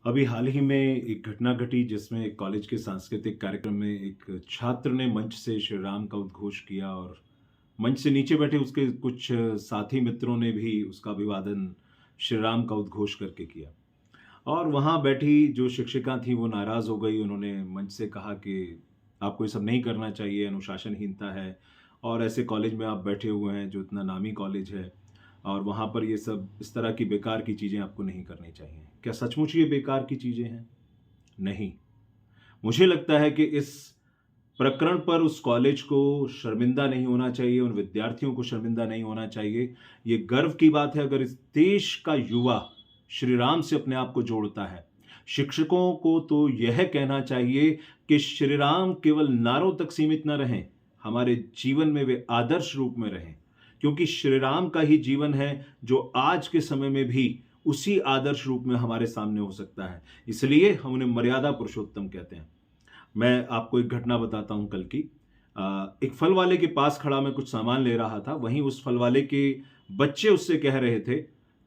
अभी हाल ही में एक घटना घटी जिसमें एक कॉलेज के सांस्कृतिक कार्यक्रम में एक छात्र ने मंच से श्री राम का उद्घोष किया और मंच से नीचे बैठे उसके कुछ साथी मित्रों ने भी उसका अभिवादन श्री राम का उद्घोष करके किया। और वहाँ बैठी जो शिक्षिका थी वो नाराज़ हो गई। उन्होंने मंच से कहा कि आपको ये सब नहीं करना चाहिए, अनुशासनहीनता है और ऐसे कॉलेज में आप बैठे हुए हैं जो इतना नामी कॉलेज है और वहाँ पर ये सब इस तरह की बेकार की चीज़ें आपको नहीं करनी चाहिए। क्या सचमुच ये बेकार की चीज़ें हैं? नहीं। मुझे लगता है कि इस प्रकरण पर उस कॉलेज को शर्मिंदा नहीं होना चाहिए, उन विद्यार्थियों को शर्मिंदा नहीं होना चाहिए। ये गर्व की बात है अगर इस देश का युवा श्री राम से अपने आप को जोड़ता है। शिक्षकों को तो यह कहना चाहिए कि श्री राम केवल नारों तक सीमित न रहें, हमारे जीवन में वे आदर्श रूप में रहें। क्योंकि श्री राम का ही जीवन है जो आज के समय में भी उसी आदर्श रूप में हमारे सामने हो सकता है। इसलिए हम उन्हें मर्यादा पुरुषोत्तम कहते हैं। मैं आपको एक घटना बताता हूँ कल की। एक फल वाले के पास खड़ा मैं कुछ सामान ले रहा था, वहीं उस फल वाले के बच्चे उससे कह रहे थे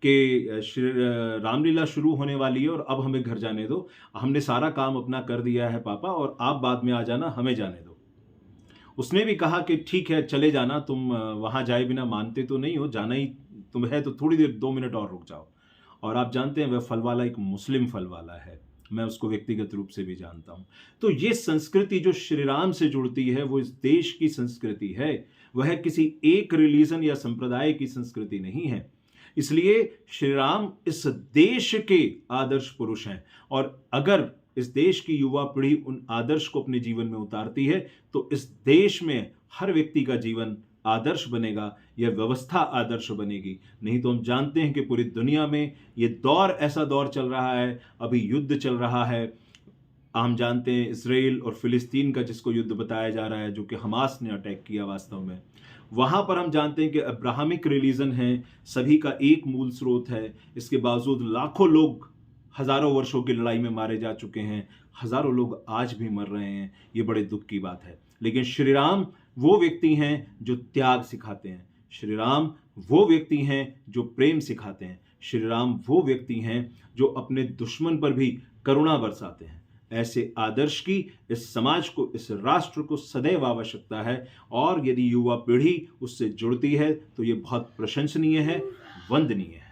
कि श्री रामलीला शुरू होने वाली है और अब हमें घर जाने दो। हमने सारा काम अपना कर दिया है पापा और आप बाद में आ जाना, हमें जाने दो। उसने भी कहा कि ठीक है चले जाना, तुम वहाँ जाए बिना मानते तो नहीं हो, जाना ही तुम है तो थोड़ी देर 2 मिनट और रुक जाओ। और आप जानते हैं वह फल वाला एक मुस्लिम फल वाला है। मैं उसको व्यक्तिगत रूप से भी जानता हूँ। तो ये संस्कृति जो श्री राम से जुड़ती है वो इस देश की संस्कृति है। वह किसी एक रिलीजन या संप्रदाय की संस्कृति नहीं है। इसलिए श्री राम इस देश के आदर्श पुरुष हैं और अगर इस देश की युवा पीढ़ी उन आदर्श को अपने जीवन में उतारती है तो इस देश में हर व्यक्ति का जीवन आदर्श बनेगा, यह व्यवस्था आदर्श बनेगी। नहीं तो हम जानते हैं कि पूरी दुनिया में ये दौर ऐसा दौर चल रहा है, अभी युद्ध चल रहा है। हम जानते हैं इसराइल और फिलिस्तीन का जिसको युद्ध बताया जा रहा है, जो कि हमास ने अटैक किया वास्तव में। वहाँ पर हम जानते हैं कि अब्राहमिक रिलीजन है, सभी का एक मूल स्रोत है। इसके बावजूद लाखों लोग हजारों वर्षों की लड़ाई में मारे जा चुके हैं, हजारों लोग आज भी मर रहे हैं। ये बड़े दुख की बात है। लेकिन श्री राम वो व्यक्ति हैं जो त्याग सिखाते हैं। श्री राम वो व्यक्ति हैं जो प्रेम सिखाते हैं। श्री राम वो व्यक्ति हैं जो अपने दुश्मन पर भी करुणा बरसाते हैं। ऐसे आदर्श की इस समाज को, इस राष्ट्र को सदैव आवश्यकता है और यदि युवा पीढ़ी उससे जुड़ती है तो ये बहुत प्रशंसनीय है, वंदनीय है।